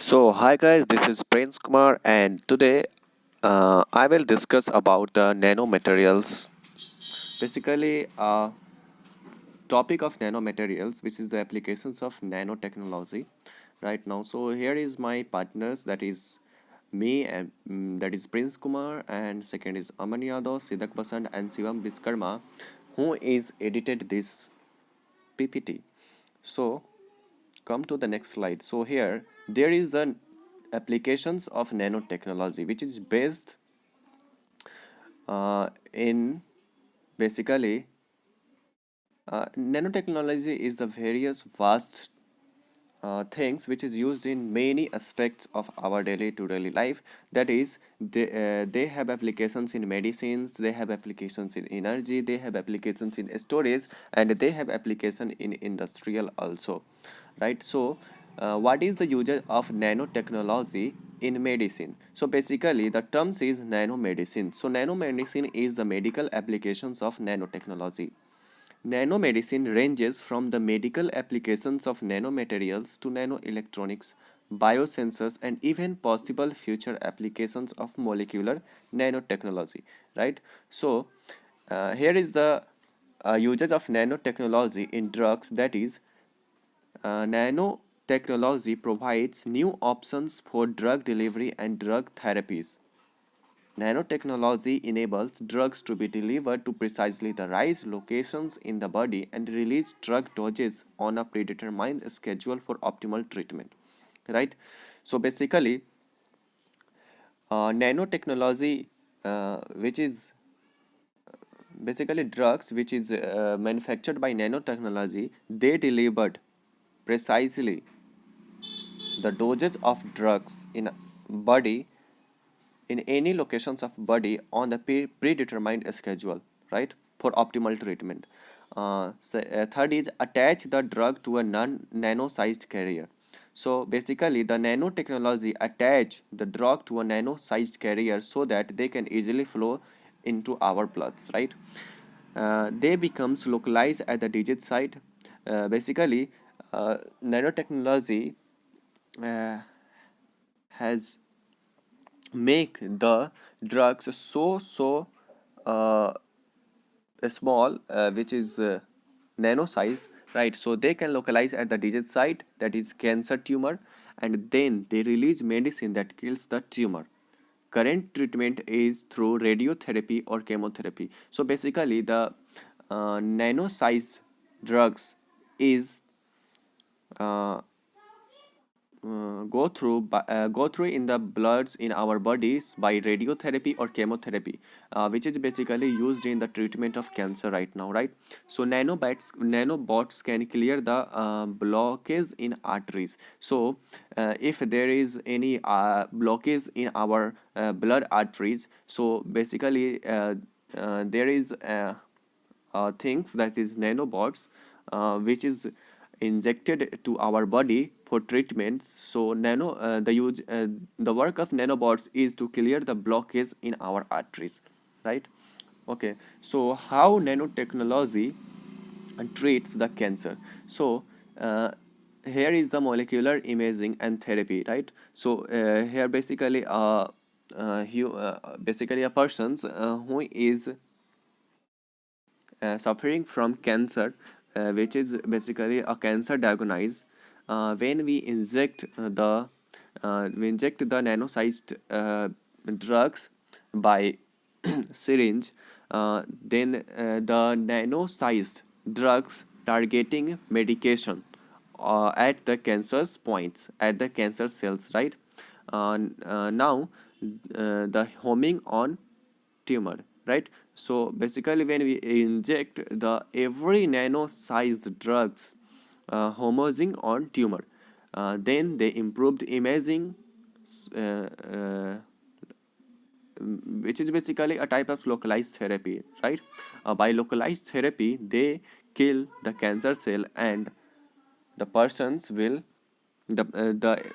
Hi guys, this is Prince Kumar, and today I will discuss about the nanomaterials. Basically, topic of nanomaterials, which is the applications of nanotechnology right now. So here is my partners, that is me and that is Prince Kumar, and second is Aman Yadav, Siddhak Basant, and Shivam Biskarma, who is edited this PPT. So come to the next slide. So here there is an applications of nanotechnology which is based in basically nanotechnology is the various vast things which is used in many aspects of our daily to daily life. That is, they have applications in medicines, they have applications in energy, they have applications in storage, and they have application in industrial also, right? So what is the usage of nanotechnology in medicine? So basically the terms is nanomedicine. So nanomedicine is the medical applications of nanotechnology. Nanomedicine ranges from the medical applications of nanomaterials to nanoelectronics, biosensors, and even possible future applications of molecular nanotechnology. Right? So, here is the usage of nanotechnology in drugs. That is, nanotechnology provides new options for drug delivery and drug therapies. Nanotechnology enables drugs to be delivered to precisely the right locations in the body and release drug doses on a predetermined schedule for optimal treatment. Right? So basically, nanotechnology, which is basically drugs which is manufactured by nanotechnology, they delivered precisely the dosage of drugs in a body in any locations of body on the predetermined schedule, right, for optimal treatment. Third is attach the drug to a nano-sized carrier. So basically the nanotechnology attach the drug to a nano-sized carrier so that they can easily flow into our bloods, right? They becomes localized at the digit site. Basically, nanotechnology uh, has make the drugs so uh, small, which is nano size, right? So they can localize at the digit site, that is cancer tumor, and then they release medicine that kills the tumor. Current treatment is through radiotherapy or chemotherapy. So basically the nano size drugs is uh, go through in the bloods in our bodies by radiotherapy or chemotherapy, which is basically used in the treatment of cancer right now, right? So nanobots can clear the blockage in arteries. So if there is any blockage in our blood arteries, so basically there is things that is nanobots, which is injected to our body for treatments. So the work of nanobots is to clear the blockage in our arteries, right? Okay, so how nanotechnology treats the cancer? So here is the molecular imaging and therapy, right? So here basically a person's who is suffering from cancer, which is basically a cancer diagnosis. When we inject the nano-sized drugs by syringe, then the nano-sized drugs targeting medication at the cancer's points, at the cancer cells, right? Now the homing on tumor, right? So basically when we inject the every nano sized drugs homaging on tumor, then they improved imaging, uh, uh, which is basically a type of localized therapy, right? By localized therapy they kill the cancer cell, and the persons will the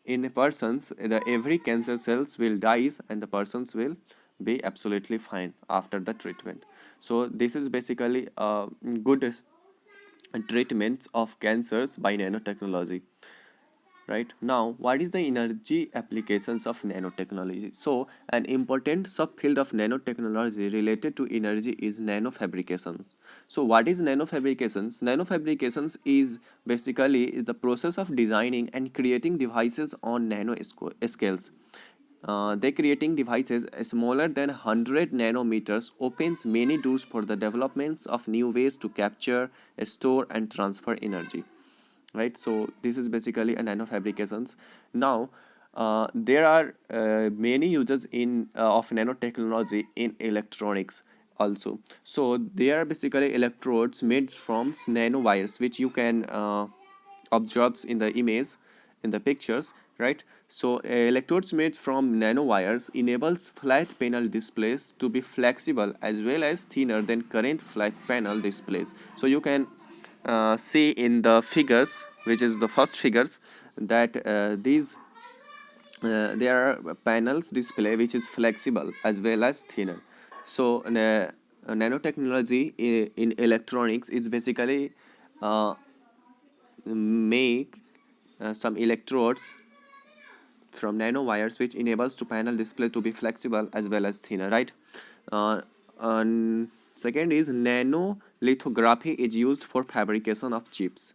in a persons the every cancer cells will dies, and the persons will be absolutely fine after the treatment. So this is basically good treatments of cancers by nanotechnology. right? Now, what is the energy applications of nanotechnology? So an important subfield of nanotechnology related to energy is nanofabrications. So what is nanofabrications? Nanofabrications is basically is the process of designing and creating devices on scales. They creating devices smaller than 100 nanometers opens many doors for the developments of new ways to capture, store, and transfer energy, right? So this is basically a nanofabrications. Now there are many uses in of nanotechnology in electronics also. So they are basically electrodes made from nanowires, which you can observe in the image, in the pictures, right? So electrodes made from nanowires enables flat panel displays to be flexible as well as thinner than current flat panel displays. So you can see in the figures, which is the first figures, that these there are panels display which is flexible as well as thinner. So nanotechnology in electronics is basically uh, make some electrodes from nanowires which enables to panel display to be flexible as well as thinner, right? And second is nanolithography is used for fabrication of chips,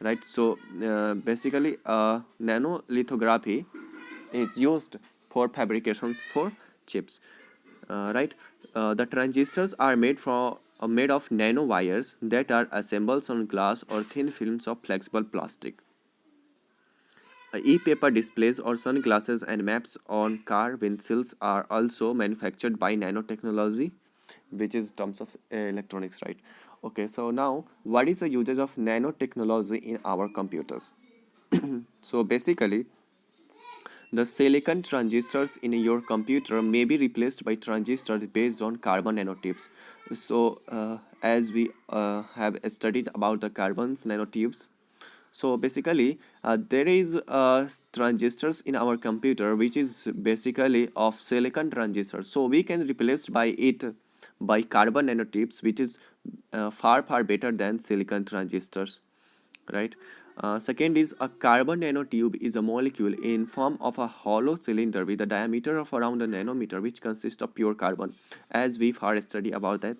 right? So basically nanolithography is used for fabrications for chips, right? The transistors are made of nanowires that are assembled on glass or thin films of flexible plastic. E-paper displays or sunglasses and maps on car windshields are also manufactured by nanotechnology, which is terms of electronics, right? Okay, so now what is the usage of nanotechnology in our computers? So basically, the silicon transistors in your computer may be replaced by transistors based on carbon nanotubes. So as we have studied about the carbon's nanotubes, so basically there is transistors in our computer which is basically of silicon transistors, so we can replace by it by carbon nanotubes, which is far better than silicon transistors, right? Second is a carbon nanotube is a molecule in form of a hollow cylinder with a diameter of around a nanometer, which consists of pure carbon, as we far study about that.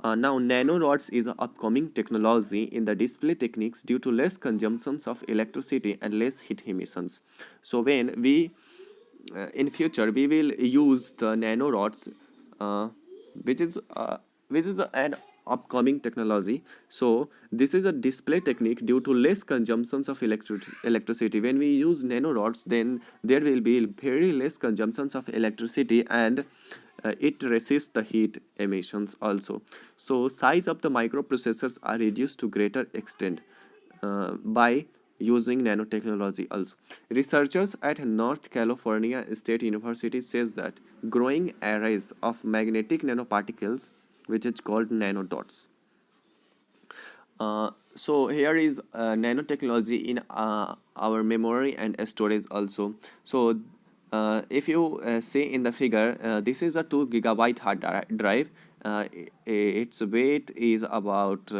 Now, nanorods is an upcoming technology in the display techniques due to less consumptions of electricity and less heat emissions. So when we in future we will use the nanorods, uh, which is uh, an upcoming technology. So this is a display technique due to less consumptions of electricity. When we use nanorods, then there will be very less consumptions of electricity, and it resists the heat emissions also. So size of the microprocessors are reduced to greater extent by using nanotechnology also. Researchers at North California State University says that growing arrays of magnetic nanoparticles, which is called nanodots. So here is nanotechnology in our memory and storage also. So if you see in the figure, this is a 2 GB hard drive. Its weight is about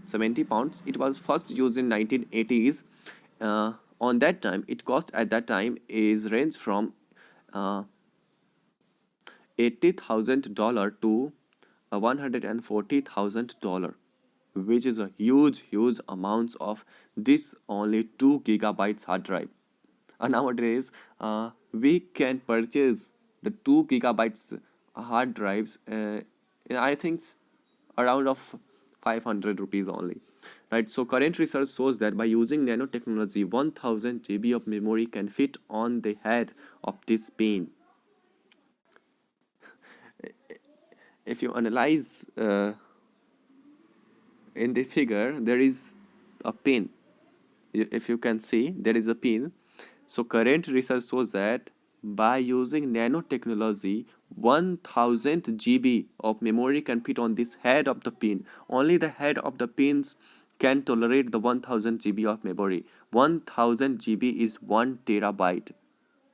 70 pounds. It was first used in 1980s. On that time, it cost at that time is range from uh, $80,000 to $140,000, which is a huge amounts of this only 2 GB hard drive. And nowadays, we can purchase the 2 GB hard drives. I think around of 500 rupees only, right? So current research shows that by using nanotechnology, 1000 GB of memory can fit on the head of this pin. If you analyze in the figure, there is a pin. If you can see, there is a pin. So current research shows that by using nanotechnology, 1000 GB of memory can fit on this head of the pin. Only the head of the pins can tolerate the 1000 GB of memory. 1000 GB is 1 terabyte,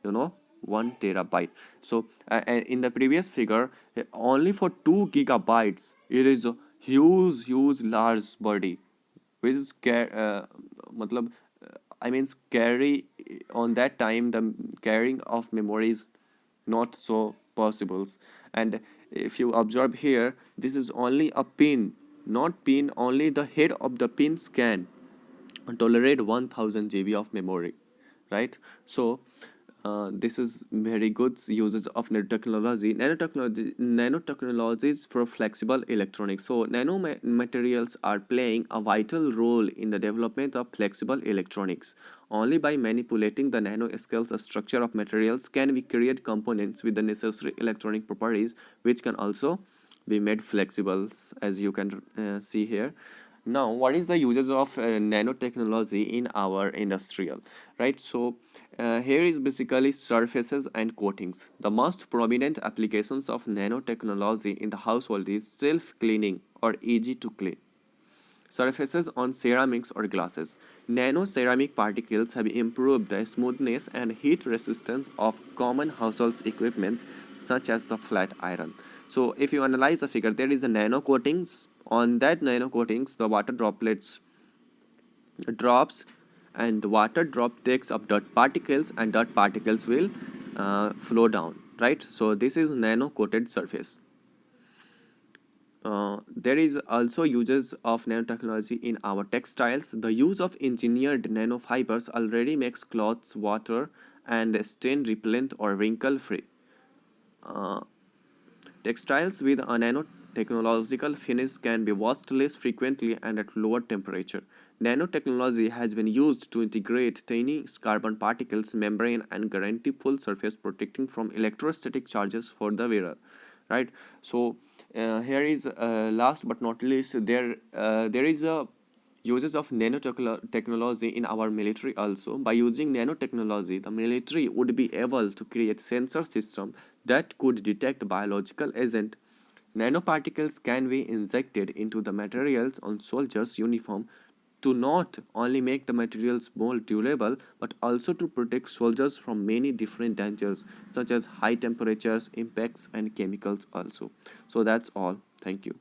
you know, 1 terabyte. So in the previous figure, only for 2 GB it is a huge large body, which is matlab, I mean carry on that time the carrying of memories not so possibles. And if you observe here, this is only a pin, not pin, only the head of the pins can tolerate 1000 GB of memory, right? So this is very good uses of nanotechnologies for flexible electronics. So nanomaterials are playing a vital role in the development of flexible electronics. Only by manipulating the nanoscale structure of materials can we create components with the necessary electronic properties, which can also be made flexible, as you can see here. Now, what is the uses of nanotechnology in our industrial, right? So here is basically surfaces and coatings. The most prominent applications of nanotechnology in the household is self-cleaning or easy to clean surfaces on ceramics or glasses. Nano ceramic particles have improved the smoothness and heat resistance of common household equipment such as the flat iron. So if you analyze the figure, there is a nano coatings. On that nano coatings, the water droplets drops, and the water drop takes up dirt particles, and dirt particles will flow down, right? So this is nano coated surface. There is also uses of nanotechnology in our textiles. The use of engineered nanofibers already makes clothes water and stain repellent or wrinkle free. Uh, Textiles with a nanotechnological finish can be washed less frequently and at lower temperature. Nanotechnology has been used to integrate tiny carbon particles membrane and guarantee full surface protecting from electrostatic charges for the wearer. Right. So here is last but not least, there is a uses of nanotechnology in our military also. By using nanotechnology, the military would be able to create sensor system that could detect biological agent. Nanoparticles can be injected into the materials on soldiers' uniform to not only make the materials more durable but also to protect soldiers from many different dangers such as high temperatures, impacts, and chemicals also. So that's all. Thank you.